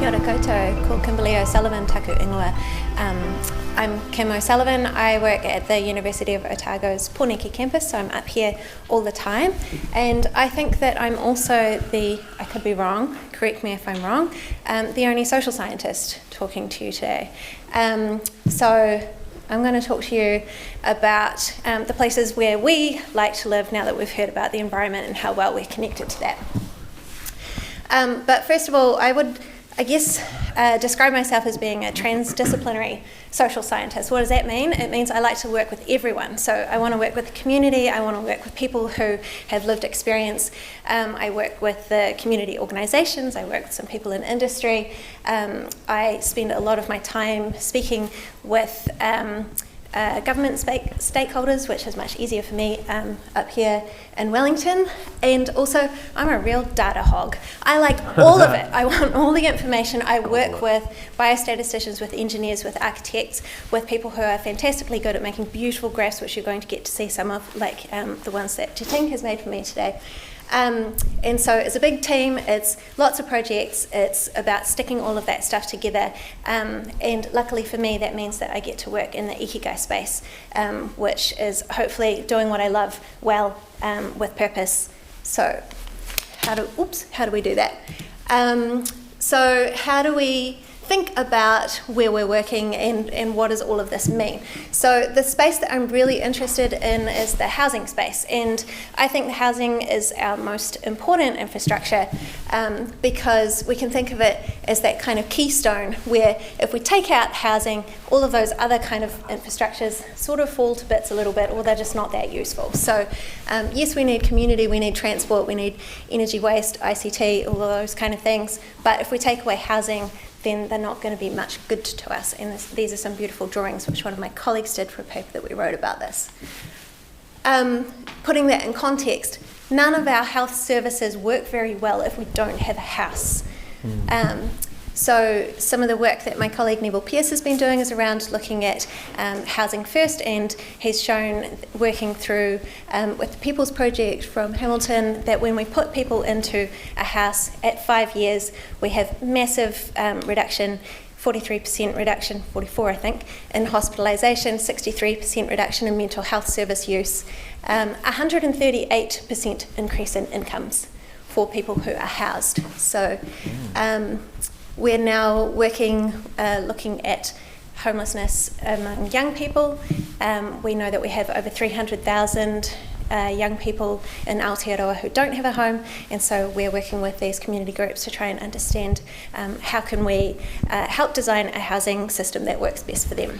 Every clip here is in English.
Kia ora koutou, ko Kimberley O'Sullivan, taku ingoa. I'm Kim O'Sullivan. I work at the University of Otago's Poneke campus, so I'm up here all the time. And I think that I'm also I could be wrong, correct me if I'm wrong, the only social scientist talking to you today. So I'm going to talk to you about the places where we like to live now that we've heard about the environment and how well we're connected to that. But first of all, I would, describe myself as being a transdisciplinary social scientist. What does that mean? It means I like to work with everyone. So I want to work with the community, I want to work with people who have lived experience. I work with the community organisations, I work with some people in industry. I spend a lot of my time speaking with government stakeholders, which is much easier for me up here in Wellington. And also, I'm a real data hog. I like all of it. I want all the information. I work with biostatisticians, with engineers, with architects, with people who are fantastically good at making beautiful graphs, which you're going to get to see some of, like the ones that Jitink has made for me today. And so it's a big team, it's lots of projects, it's about sticking all of that stuff together, and luckily for me that means that I get to work in the ikigai space, which is hopefully doing what I love well, with purpose. So how do we do that? So how do we think about where we're working and what does all of this mean? So the space that I'm really interested in is the housing space, and I think the housing is our most important infrastructure, because we can think of it as that kind of keystone where if we take out housing, all of those other kind of infrastructures sort of fall to bits a little bit, or they're just not that useful. So yes, we need community, we need transport, we need energy waste, ICT, all of those kind of things, but if we take away housing, then they're not going to be much good to us. And these are some beautiful drawings which one of my colleagues did for a paper that we wrote about this. Putting that in context, none of our health services work very well if we don't have a house. So some of the work that my colleague Neville Pearce has been doing is around looking at housing first, and he's shown, working through with the People's Project from Hamilton, that when we put people into a house at 5 years, we have massive reduction, 43% reduction, 44 I think, in hospitalisation, 63% reduction in mental health service use, 138% increase in incomes for people who are housed. So we're now working, looking at homelessness among young people. We know that we have over 300,000 young people in Aotearoa who don't have a home, and so we're working with these community groups to try and understand how can we help design a housing system that works best for them.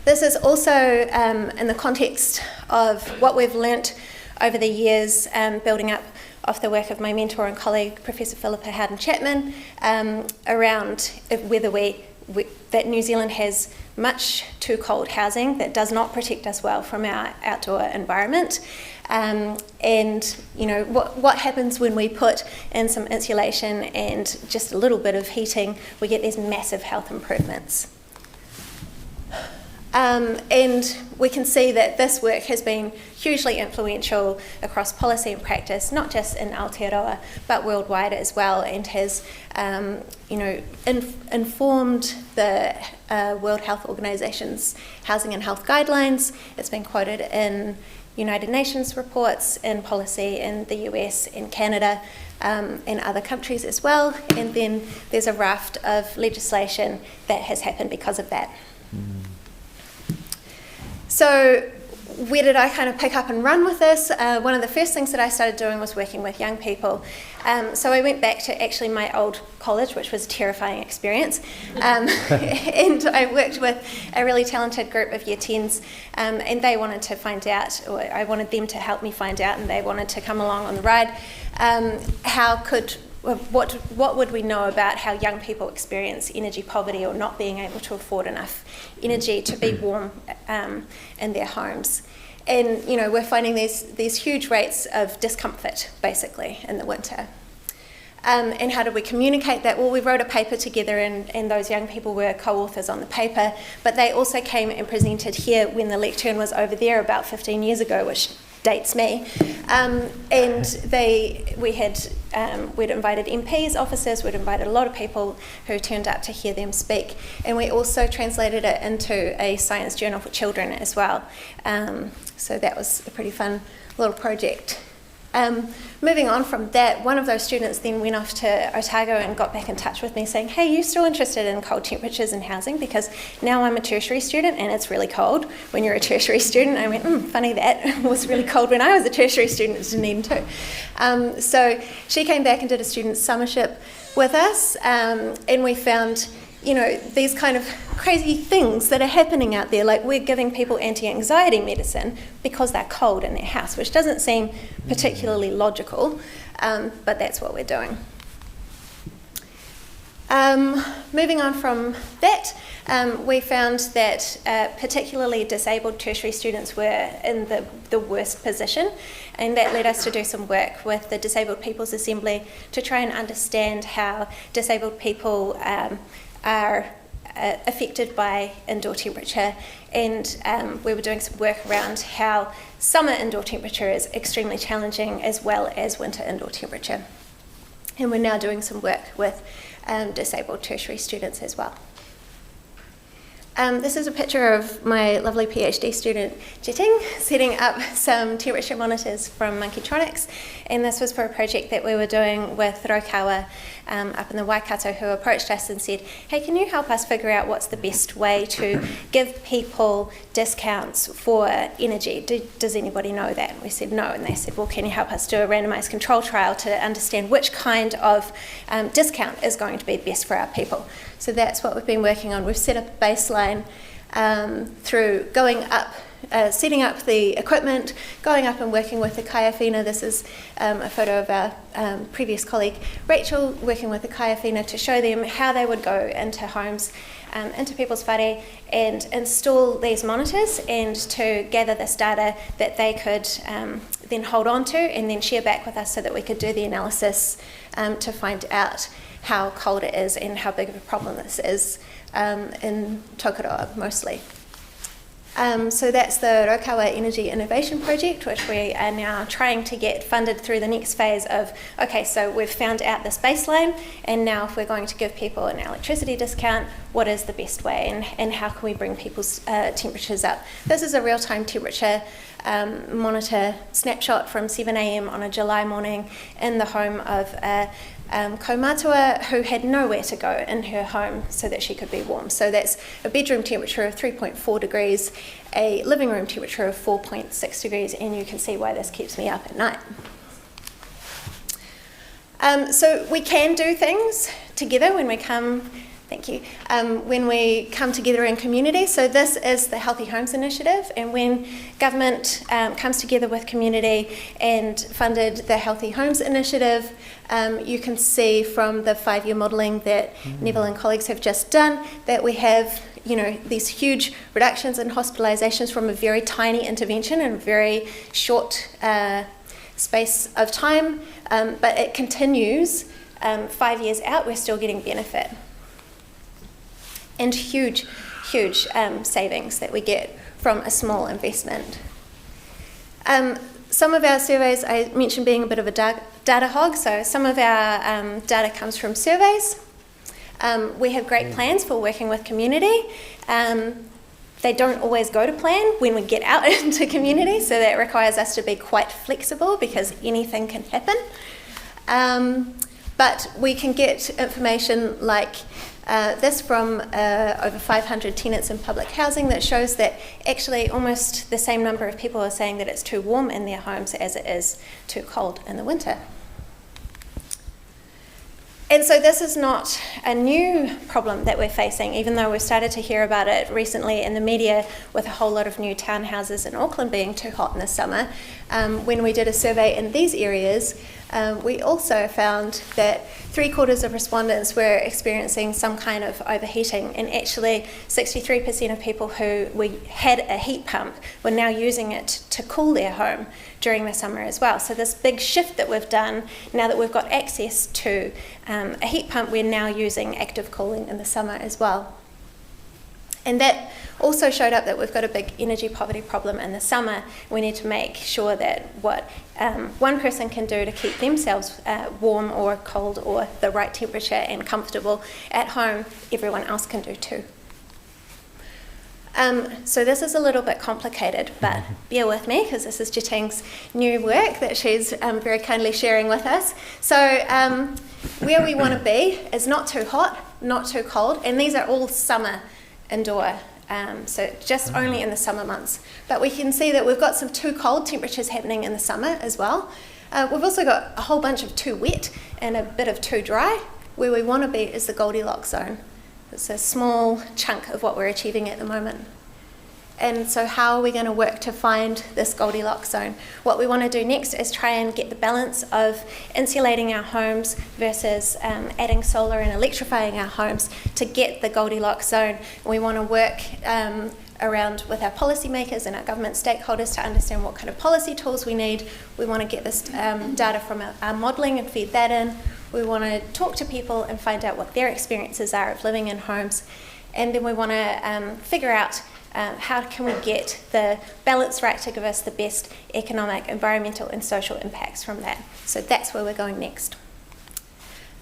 This is also in the context of what we've learnt over the years, building up off the work of my mentor and colleague, Professor Philippa Howden-Chapman, around whether that New Zealand has much too cold housing that does not protect us well from our outdoor environment, and what happens when we put in some insulation and just a little bit of heating, we get these massive health improvements. And we can see that this work has been hugely influential across policy and practice, not just in Aotearoa, but worldwide as well, and has informed the World Health Organization's Housing and Health Guidelines. It's been quoted in United Nations reports, in policy in the US, in Canada, in other countries as well, and then there's a raft of legislation that has happened because of that. So where did I kind of pick up and run with this? One of the first things that I started doing was working with young people. So I went back to actually my old college, which was a terrifying experience. And I worked with a really talented group of year 10s, and they wanted to find out, or I wanted them to help me find out, and they wanted to come along on the ride. What would we know about how young people experience energy poverty or not being able to afford enough energy to be warm in their homes? And we're finding these huge rates of discomfort basically in the winter. And how did we communicate that? Well, we wrote a paper together, and those young people were co-authors on the paper, but they also came and presented here when the lectern was over there about 15 years ago, which dates me. And we had we'd invited MPs, officers, we'd invited a lot of people who turned up to hear them speak. And we also translated it into a science journal for children as well. So that was a pretty fun little project. Moving on from that, one of those students then went off to Otago and got back in touch with me saying, hey, you still interested in cold temperatures in housing? Because now I'm a tertiary student and it's really cold when you're a tertiary student. I went, funny that. It was really cold when I was a tertiary student in Dunedin too. So she came back and did a student summership with us, and we found these kind of crazy things that are happening out there, like we're giving people anti-anxiety medicine because they're cold in their house, which doesn't seem particularly logical, but that's what we're doing. Moving on from that, we found that particularly disabled tertiary students were in the worst position, and that led us to do some work with the Disabled People's Assembly to try and understand how disabled people are affected by indoor temperature, and we were doing some work around how summer indoor temperature is extremely challenging as well as winter indoor temperature. And we're now doing some work with disabled tertiary students as well. This is a picture of my lovely PhD student, Jiting, setting up some temperature monitors from Monkeytronics, and this was for a project that we were doing with Raukawa up in the Waikato, who approached us and said, hey, can you help us figure out what's the best way to give people discounts for energy? Does anybody know that? And we said no, and they said, well, can you help us do a randomised control trial to understand which kind of discount is going to be best for our people? So that's what we've been working on. We've set up a baseline through going up, setting up the equipment, going up and working with the kaiawhina. This is a photo of our previous colleague Rachel working with the kaiawhina to show them how they would go into homes, into people's whare, and install these monitors and to gather this data that they could then hold on to and then share back with us so that we could do the analysis to find out how cold it is and how big of a problem this is in Tokoroa mostly. So that's the Raukawa Energy Innovation Project, which we are now trying to get funded through the next phase of, okay, so we've found out this baseline, and now if we're going to give people an electricity discount, what is the best way, and how can we bring people's temperatures up? This is a real-time temperature monitor snapshot from 7 a.m. on a July morning in the home of a kaumatua who had nowhere to go in her home so that she could be warm. So that's a bedroom temperature of 3.4 degrees, a living room temperature of 4.6 degrees, and you can see why this keeps me up at night. So we can do things together when we come, thank you, when we come together in community. So this is the Healthy Homes Initiative, and when government comes together with community and funded the Healthy Homes Initiative, you can see from the 5-year modelling that Neville and colleagues have just done that we have these huge reductions in hospitalisations from a very tiny intervention in a very short space of time, but it continues 5 years out, we're still getting benefit. And huge savings that we get from a small investment. Some of our surveys, I mentioned being a bit of a data hog, so some of our data comes from surveys. We have great plans for working with community. They don't always go to plan when we get out into community, so that requires us to be quite flexible because anything can happen. But we can get information like this from over 500 tenants in public housing that shows that actually almost the same number of people are saying that it's too warm in their homes as it is too cold in the winter. And so this is not a new problem that we're facing, even though we've started to hear about it recently in the media with a whole lot of new townhouses in Auckland being too hot in the summer. When we did a survey in these areas, we also found that 3/4 of respondents were experiencing some kind of overheating, and actually 63% of people who had a heat pump were now using it to cool their home during the summer as well. So this big shift that we've done, now that we've got access to a heat pump, we're now using active cooling in the summer as well. And that also showed up that we've got a big energy poverty problem in the summer. We need to make sure that what one person can do to keep themselves warm or cold or the right temperature and comfortable at home, everyone else can do too. So this is a little bit complicated, but bear with me because this is Jiting's new work that she's very kindly sharing with us. So where we want to be is not too hot, not too cold, and these are all summer indoor, so just only in the summer months. But we can see that we've got some too cold temperatures happening in the summer as well. We've also got a whole bunch of too wet and a bit of too dry. Where we want to be is the Goldilocks zone. It's a small chunk of what we're achieving at the moment. And so how are we going to work to find this Goldilocks zone? What we want to do next is try and get the balance of insulating our homes versus adding solar and electrifying our homes to get the Goldilocks zone. We want to work around with our policymakers and our government stakeholders to understand what kind of policy tools we need. We want to get this data from our modelling and feed that in. We want to talk to people and find out what their experiences are of living in homes. And then we want to figure out how can we get the balance right to give us the best economic, environmental and social impacts from that. So that's where we're going next.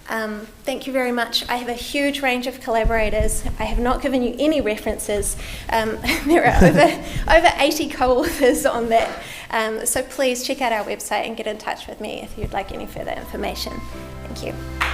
Thank you very much. I have a huge range of collaborators. I have not given you any references. There are over 80 co-authors on that. So please check out our website and get in touch with me if you'd like any further information. Thank you.